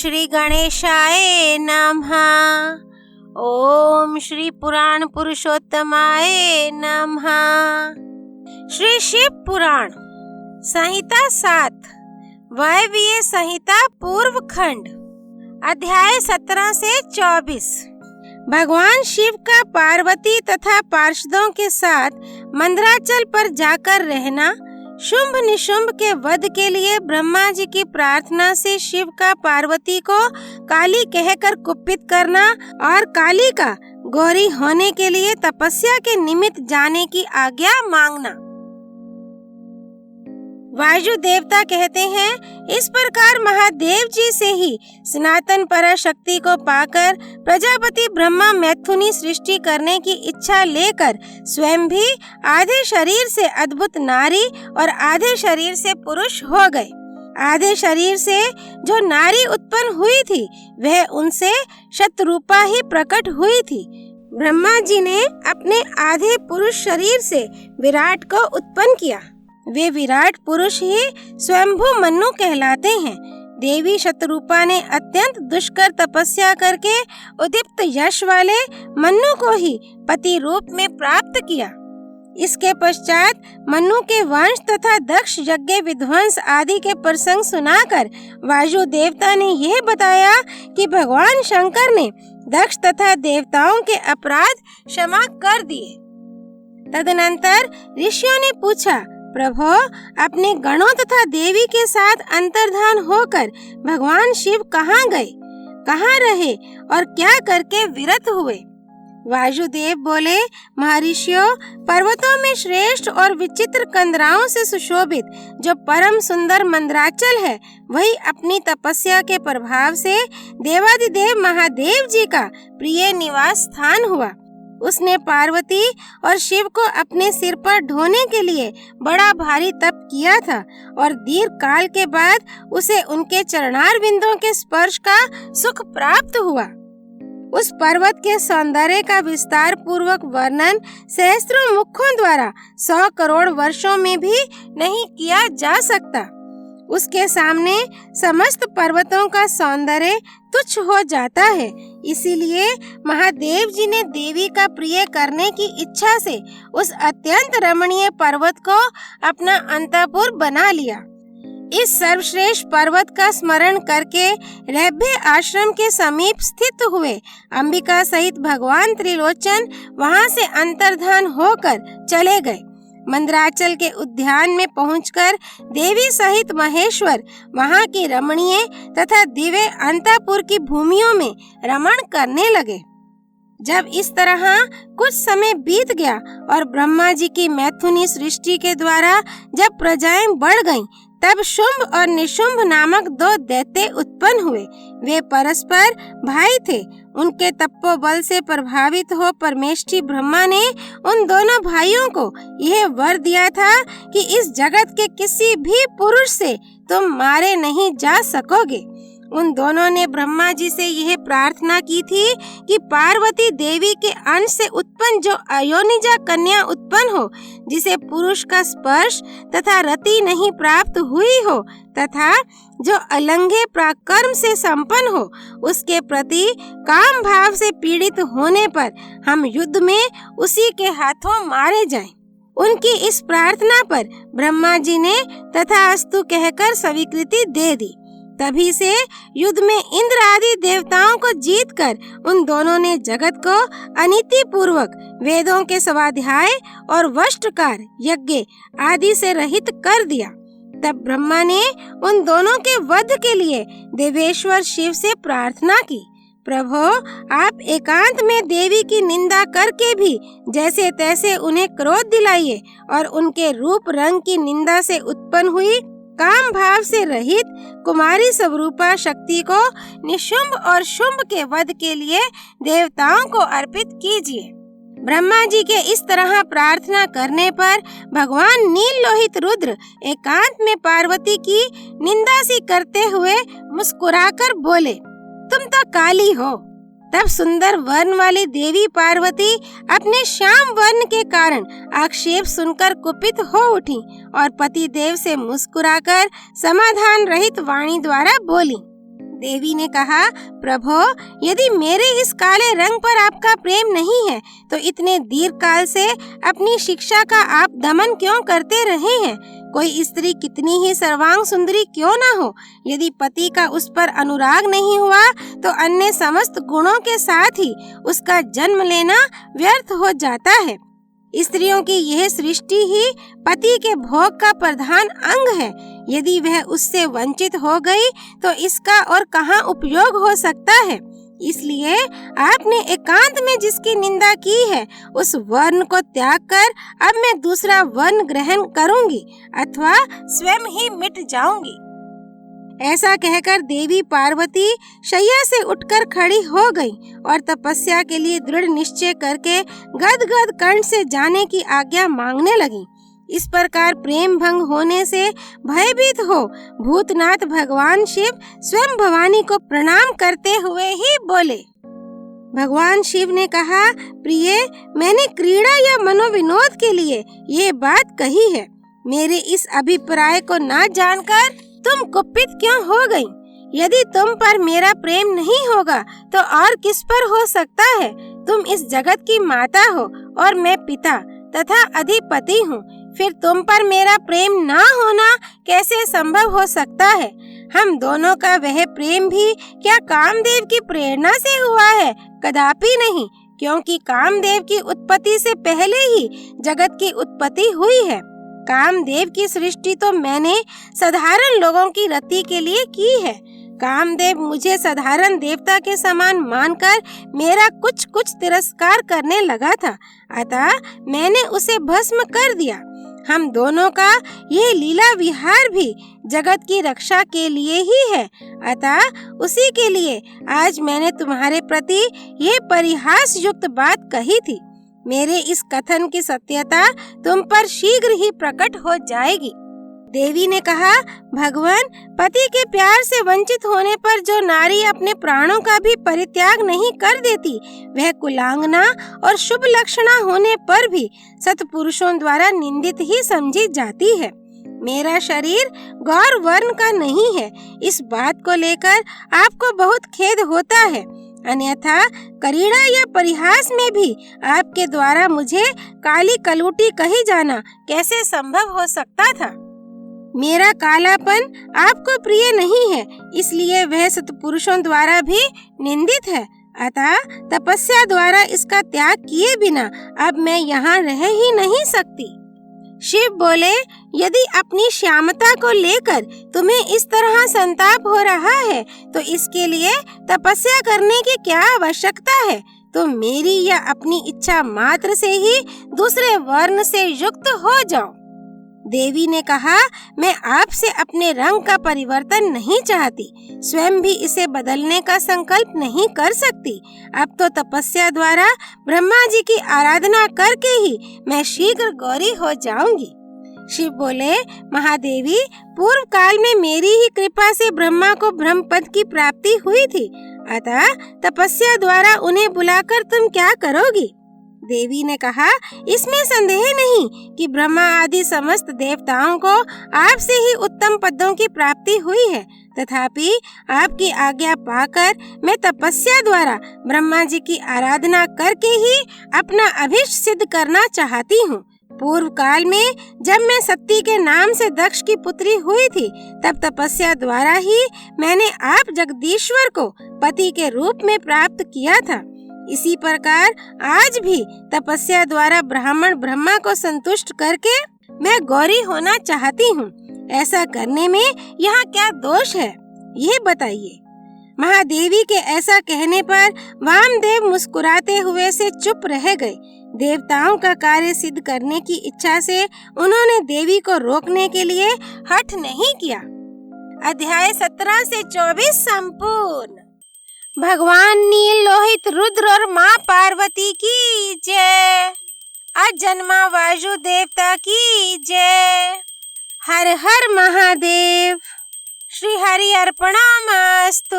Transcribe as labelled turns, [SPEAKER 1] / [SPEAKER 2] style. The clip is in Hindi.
[SPEAKER 1] श्री गणेशाय नमः। ओम श्री पुराण पुरुषोत्तमाय नमः। श्री शिव पुराण संहिता 7 वायव्य संहिता पूर्व खंड अध्याय 17 से 24। भगवान शिव का पार्वती तथा पार्षदों के साथ मंदराचल पर जाकर रहना, शुंभ निशुंभ के वध के लिए ब्रह्मा जी की प्रार्थना से शिव का पार्वती को काली कहकर कुपित करना और काली का गौरी होने के लिए तपस्या के निमित्त जाने की आज्ञा मांगना। वायु देवता कहते हैं, इस प्रकार महादेव जी से ही सनातन पराशक्ति को पाकर प्रजापति ब्रह्मा मैथुनी सृष्टि करने की इच्छा लेकर स्वयं भी आधे शरीर से अद्भुत नारी और आधे शरीर से पुरुष हो गए। आधे शरीर से जो नारी उत्पन्न हुई थी वह उनसे शतरूपा ही प्रकट हुई थी। ब्रह्मा जी ने अपने आधे पुरुष शरीर से विराट को उत्पन्न किया। वे विराट पुरुष ही स्वयंभू मन्नु कहलाते हैं। देवी शतरूपा ने अत्यंत दुष्कर तपस्या करके उदीप्त यश वाले मन्नु को ही पति रूप में प्राप्त किया। इसके पश्चात मन्नु के वंश तथा दक्ष यज्ञ विध्वंस आदि के प्रसंग सुनाकर वायु देवता ने यह बताया कि भगवान शंकर ने दक्ष तथा देवताओं के अपराध क्षमा कर दिए। तदनंतर ऋषियों ने पूछा, प्रभो, अपने गणों तथा देवी के साथ अंतर्धान होकर भगवान शिव कहाँ गए, कहाँ रहे और क्या करके विरत हुए? वायुदेव बोले, महर्षियों, पर्वतों में श्रेष्ठ और विचित्र कंदराओं से सुशोभित जो परम सुंदर मंदराचल है, वही अपनी तपस्या के प्रभाव से देवादिदेव महादेव जी का प्रिय निवास स्थान हुआ। उसने पार्वती और शिव को अपने सिर पर ढोने के लिए बड़ा भारी तप किया था और दीर्घ काल के बाद उसे उनके चरणार बिंदों के स्पर्श का सुख प्राप्त हुआ। उस पर्वत के सौंदर्य का विस्तार पूर्वक वर्णन सहस्त्रों मुखों द्वारा 100 करोड़ वर्षों में भी नहीं किया जा सकता। उसके सामने समस्त पर्वतों का सौंदर्य तुच्छ हो जाता है। इसीलिए महादेव जी ने देवी का प्रिय करने की इच्छा से उस अत्यंत रमणीय पर्वत को अपना अंतःपुर बना लिया। इस सर्वश्रेष्ठ पर्वत का स्मरण करके रैभ्य आश्रम के समीप स्थित हुए अंबिका सहित भगवान त्रिलोचन वहां से अंतर्धान होकर चले गए। मंदराचल के उद्यान में पहुंचकर देवी सहित महेश्वर वहां की रमणीय तथा दिव्य अंतःपुर की भूमियों में रमण करने लगे। जब इस तरह कुछ समय बीत गया और ब्रह्मा जी की मैथुनी सृष्टि के द्वारा जब प्रजाएं बढ़ गईं, तब शुंभ और निशुंभ नामक 2 दैत्य उत्पन्न हुए। वे परस्पर भाई थे। उनके तपोबल से प्रभावित हो परमेष्ठी ब्रह्मा ने उन दोनों भाइयों को यह वर दिया था कि इस जगत के किसी भी पुरुष से तुम मारे नहीं जा सकोगे। उन दोनों ने ब्रह्मा जी से यह प्रार्थना की थी कि पार्वती देवी के अंश से उत्पन्न जो अयोनिजा कन्या उत्पन्न हो, जिसे पुरुष का स्पर्श तथा रति नहीं प्राप्त हुई हो तथा जो अलंघे पराक्रम से संपन्न हो, उसके प्रति काम भाव से पीड़ित होने पर हम युद्ध में उसी के हाथों मारे जाएं। उनकी इस प्रार्थना पर ब्रह्मा जी ने तथास्तु कहकर स्वीकृति दे दी। तभी से युद्ध में इंद्र आदि देवताओं को जीतकर उन दोनों ने जगत को अनीति पूर्वक वेदों के स्वाध्याय और वष्टकार यज्ञ आदि से रहित कर दिया। तब ब्रह्मा ने उन दोनों के वध के लिए देवेश्वर शिव से प्रार्थना की, प्रभो, आप एकांत में देवी की निंदा करके भी जैसे तैसे उन्हें क्रोध दिलाइए और उनके रूप रंग की निंदा से उत्पन्न हुई काम भाव से रहित कुमारी स्वरूपा शक्ति को निशुंभ और शुंभ के वध के लिए देवताओं को अर्पित कीजिए। ब्रह्मा जी के इस तरह प्रार्थना करने पर भगवान नील लोहित रुद्र एकांत में पार्वती की निंदा सी करते हुए मुस्कुराकर बोले, तुम तो काली हो। तब सुंदर वर्ण वाली देवी पार्वती अपने श्याम वर्ण के कारण आक्षेप सुनकर कुपित हो उठी और पति देव से मुस्कुराकर समाधान रहित वाणी द्वारा बोली, देवी ने कहा, प्रभो, यदि मेरे इस काले रंग पर आपका प्रेम नहीं है तो इतने दीर्घ काल से अपनी शिक्षा का आप दमन क्यों करते रहे हैं? कोई स्त्री कितनी ही सर्वांग सुंदरी क्यों न हो, यदि पति का उस पर अनुराग नहीं हुआ तो अन्य समस्त गुणों के साथ ही उसका जन्म लेना व्यर्थ हो जाता है। स्त्रियों की यह सृष्टि ही पति के भोग का प्रधान अंग है। यदि वह उससे वंचित हो गई तो इसका और कहाँ उपयोग हो सकता है। इसलिए आपने एकांत में जिसकी निंदा की है उस वर्ण को त्याग कर अब मैं दूसरा वर्ण ग्रहण करूंगी अथवा स्वयं ही मिट जाऊंगी। ऐसा कहकर देवी पार्वती शैया से उठकर खड़ी हो गई और तपस्या के लिए दृढ़ निश्चय करके गदगद कंठ से जाने की आज्ञा मांगने लगी। इस प्रकार प्रेम भंग होने से भयभीत हो भूतनाथ भगवान शिव स्वयं भवानी को प्रणाम करते हुए ही बोले। भगवान शिव ने कहा, प्रिय, मैंने क्रीड़ा या मनोविनोद के लिए ये बात कही है। मेरे इस अभिप्राय को न जानकर तुम कुपित क्यों हो गई? यदि तुम पर मेरा प्रेम नहीं होगा तो और किस पर हो सकता है? तुम इस जगत की माता हो और मैं पिता तथा अधिपति हूँ। फिर तुम पर मेरा प्रेम ना होना कैसे संभव हो सकता है? हम दोनों का वह प्रेम भी क्या कामदेव की प्रेरणा से हुआ है? कदापि नहीं, क्योंकि कामदेव की उत्पत्ति से पहले ही जगत की उत्पत्ति हुई है। कामदेव की सृष्टि तो मैंने साधारण लोगों की रति के लिए की है। कामदेव मुझे साधारण देवता के समान मानकर मेरा कुछ तिरस्कार करने लगा था, अतः मैंने उसे भस्म कर दिया। हम दोनों का ये लीला विहार भी जगत की रक्षा के लिए ही है, अतः उसी के लिए आज मैंने तुम्हारे प्रति ये परिहास युक्त बात कही थी। मेरे इस कथन की सत्यता तुम पर शीघ्र ही प्रकट हो जाएगी। देवी ने कहा, भगवान, पति के प्यार से वंचित होने पर जो नारी अपने प्राणों का भी परित्याग नहीं कर देती वह कुलांगना और शुभ लक्षणा होने पर भी सत्पुरुषों द्वारा निंदित ही समझी जाती है। मेरा शरीर गौर वर्ण का नहीं है, इस बात को लेकर आपको बहुत खेद होता है। अन्यथा करीड़ा या परिहास में भी आपके द्वारा मुझे काली कलूटी कही जाना कैसे संभव हो सकता था? मेरा कालापन आपको प्रिय नहीं है, इसलिए वह सत्पुरुषों द्वारा भी निंदित है। अतः तपस्या द्वारा इसका त्याग किए बिना अब मैं यहाँ रह ही नहीं सकती। शिव बोले, यदि अपनी श्यामता को लेकर तुम्हें इस तरह संताप हो रहा है तो इसके लिए तपस्या करने की क्या आवश्यकता है? तुम मेरी या अपनी इच्छा मात्र से ही दूसरे वर्ण से युक्त हो जाओ। देवी ने कहा, मैं आपसे अपने रंग का परिवर्तन नहीं चाहती, स्वयं भी इसे बदलने का संकल्प नहीं कर सकती। अब तो तपस्या द्वारा ब्रह्मा जी की आराधना करके ही मैं शीघ्र गौरी हो जाऊंगी। शिव बोले, महादेवी, पूर्व काल में मेरी ही कृपा से ब्रह्मा को ब्रह्म पद की प्राप्ति हुई थी, अतः तपस्या द्वारा उन्हें बुलाकर तुम क्या करोगी? देवी ने कहा, इसमें संदेह नहीं कि ब्रह्मा आदि समस्त देवताओं को आपसे ही उत्तम पदों की प्राप्ति हुई है, तथापि आपकी आज्ञा पाकर मैं तपस्या द्वारा ब्रह्मा जी की आराधना करके ही अपना अभिष्ट सिद्ध करना चाहती हूँ। पूर्व काल में जब मैं सती के नाम से दक्ष की पुत्री हुई थी तब तपस्या द्वारा ही मैंने आप जगदीश्वर को पति के रूप में प्राप्त किया था। इसी प्रकार आज भी तपस्या द्वारा ब्राह्मण ब्रह्मा को संतुष्ट करके मैं गौरी होना चाहती हूँ। ऐसा करने में यहाँ क्या दोष है, ये बताइए। महादेवी के ऐसा कहने पर वामदेव मुस्कुराते हुए से चुप रह गए। देवताओं का कार्य सिद्ध करने की इच्छा से उन्होंने देवी को रोकने के लिए हठ नहीं किया। अध्याय 17 से 24 संपूर्ण। भगवान नील लोहित रुद्र और माँ पार्वती की जय। अजन्मा वायु देवता की जय। हर हर महादेव। श्री हरि अर्पणमस्तु।